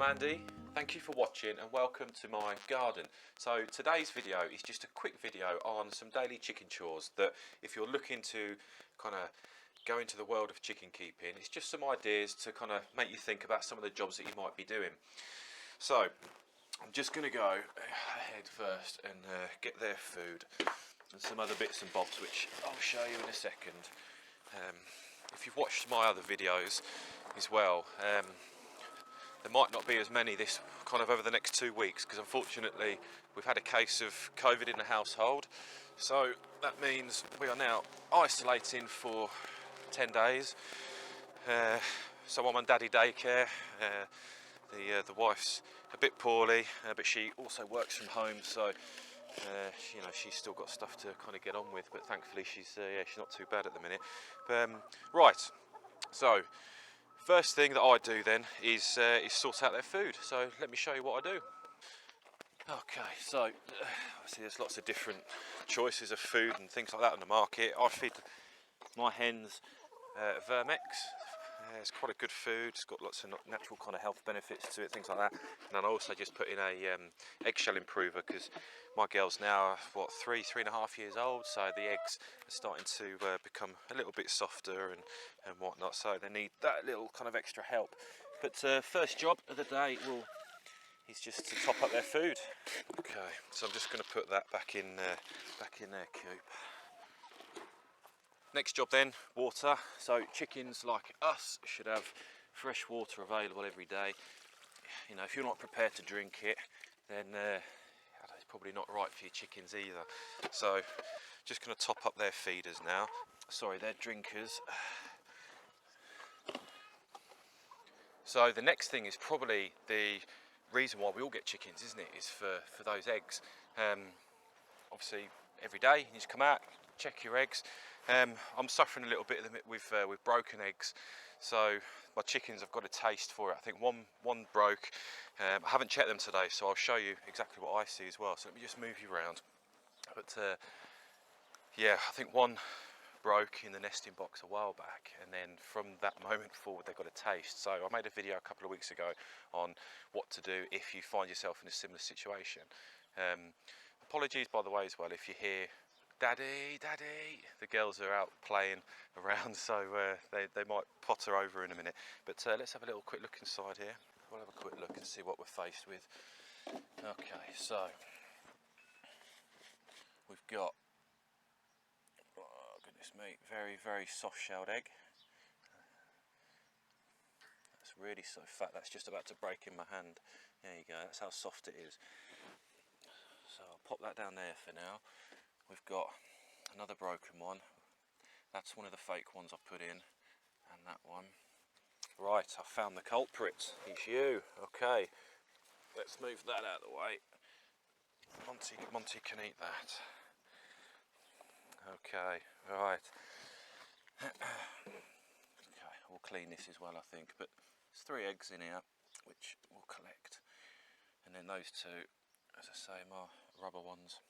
Andy, thank you for watching and welcome to my garden. So today's video is just a quick video on some daily chicken chores that if you're looking to kind of go into the world of chicken keeping, it's just some ideas to kind of make you think about some of the jobs that you might be doing. So I'm just going to go ahead first and get their food and some other bits and bobs which I'll show you in a second. If you've watched my other videos as well, there might not be as many this kind of over the next 2 weeks because unfortunately we've had a case of COVID in the household, so that means we are now isolating for 10 days. So I'm on daddy daycare. The wife's a bit poorly, but she also works from home, so you know, she's still got stuff to kind of get on with, but thankfully she's not too bad at the minute. Right, so first thing that I do then is sort out their food. So let me show you what I do. Okay, so obviously there's lots of different choices of food and things like that on the market. I feed my hens Vermex. It's quite a good food. It's got lots of natural kind of health benefits to it, things like that. And then I also just put in a eggshell improver because my girl's now what 3.5 years old, so the eggs are starting to become a little bit softer and whatnot. So they need that little kind of extra help. But first job of the day is just to top up their food. Okay, so I'm just going to put that back in their coop. Next job then, water. So chickens like us should have fresh water available every day. You know, if you're not prepared to drink it, then it's probably not right for your chickens either. So just going to top up their feeders now. Sorry, their drinkers. So the next thing is probably the reason why we all get chickens, isn't it? Is for those eggs. Obviously, every day you just come out, check your eggs. I'm suffering a little bit with broken eggs, so my chickens have got a taste for it. I think one broke. I haven't checked them today, so I'll show you exactly what I see as well. So let me just move you around. But yeah, I think one broke in the nesting box a while back, and then from that moment forward they got a taste. So I made a video a couple of weeks ago on what to do if you find yourself in a similar situation. Apologies by the way as well if you hear Daddy, Daddy. The girls are out playing around, so they might potter over in a minute. But let's have a little quick look inside here. We'll have a quick look and see what we're faced with. Okay, so we've got, oh goodness me, very soft-shelled egg. That's really so fat. That's just about to break in my hand. There you go. That's how soft it is. So I'll pop that down there for now. We've got another broken one. That's one of the fake ones I put in, and that one. Right, I found the culprit. It's you. Okay, let's move that out of the way. Monty can eat that. Okay, right. Okay, we'll clean this as well, I think. But there's 3 eggs in here, which we'll collect, and then those 2, as I say, my rubber ones.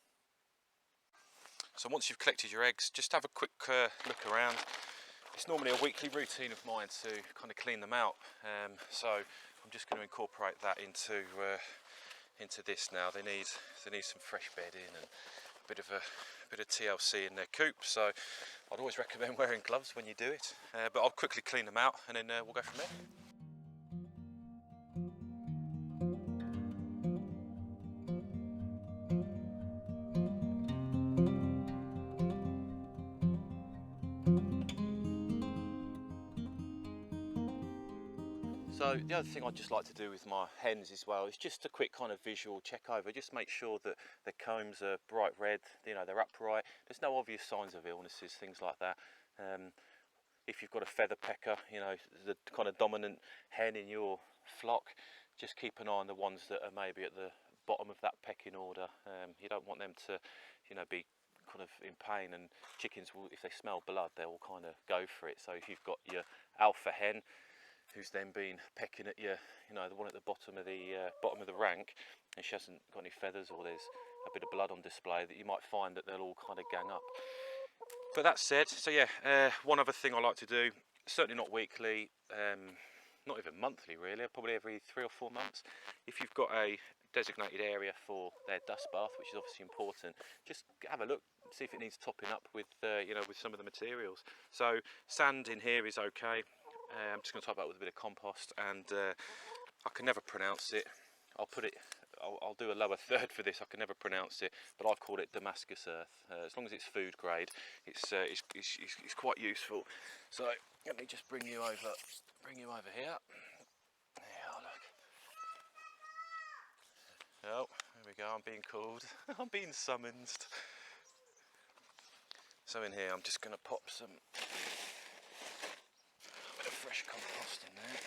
So once you've collected your eggs, just have a quick look around. It's normally a weekly routine of mine to kind of clean them out. So I'm just going to incorporate that into this now. They need some fresh bedding and a bit of TLC in their coop. So I'd always recommend wearing gloves when you do it. But I'll quickly clean them out and then we'll go from there. So the other thing I'd just like to do with my hens as well is just a quick kind of visual check over, just make sure that the combs are bright red, you know, they're upright, there's no obvious signs of illnesses, things like that. If you've got a feather pecker, you know, the kind of dominant hen in your flock, just keep an eye on the ones that are maybe at the bottom of that pecking order. You don't want them to, you know, be kind of in pain, and chickens will, if they smell blood, they will kind of go for it. So if you've got your alpha hen who's then been pecking at you know, the one at the bottom of the rank, and she hasn't got any feathers or there's a bit of blood on display, that you might find that they'll all kind of gang up. But that said, so yeah, one other thing I like to do, certainly not weekly, not even monthly really, probably every 3 or 4 months. If you've got a designated area for their dust bath, which is obviously important, just have a look, see if it needs topping up with you know, with some of the materials. So sand in here is okay. I'm just going to top it up with a bit of compost, and I can never pronounce it. I'll do a lower third for this. I can never pronounce it, but I call it Damascus earth. As long as it's food grade, it's quite useful. So let me just bring you over here. Yeah, look. Oh, there we go. I'm being called. I'm being summoned. So in here, I'm just going to pop a bit of fresh compost in there.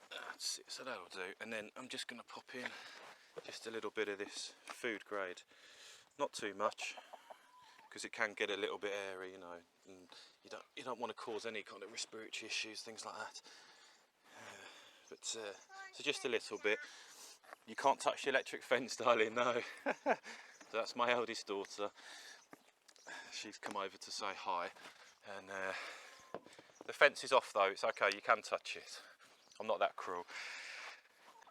That's it, so that'll do. And then I'm just going to pop in just a little bit of this food grade. Not too much, because it can get a little bit airy, you know, and you don't want to cause any kind of respiratory issues, things like that. So just a little bit. You can't touch the electric fence, darling, no. So that's my eldest daughter. She's come over to say hi, and the fence is off though. It's okay, you can touch it. I'm not that cruel.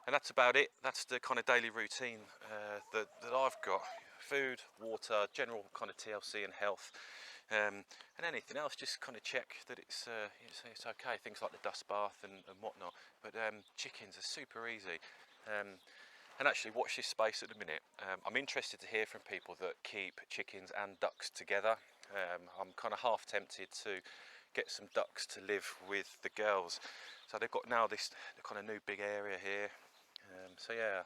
And that's about it. That's the kind of daily routine that I've got. Food, water, general kind of TLC and health, and anything else, just kind of check that it's okay. Things like the dust bath and whatnot. But chickens are super easy. And actually, watch this space at the minute. I'm interested to hear from people that keep chickens and ducks together. I'm kind of half tempted to get some ducks to live with the girls. So they've got now this kind of new big area here. So yeah,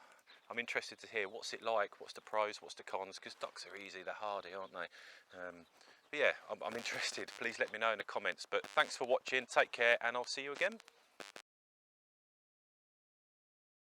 I'm interested to hear what's it like, what's the pros, what's the cons, because ducks are easy, they're hardy, aren't they? But yeah, I'm interested. Please let me know in the comments. But thanks for watching, take care, and I'll see you again.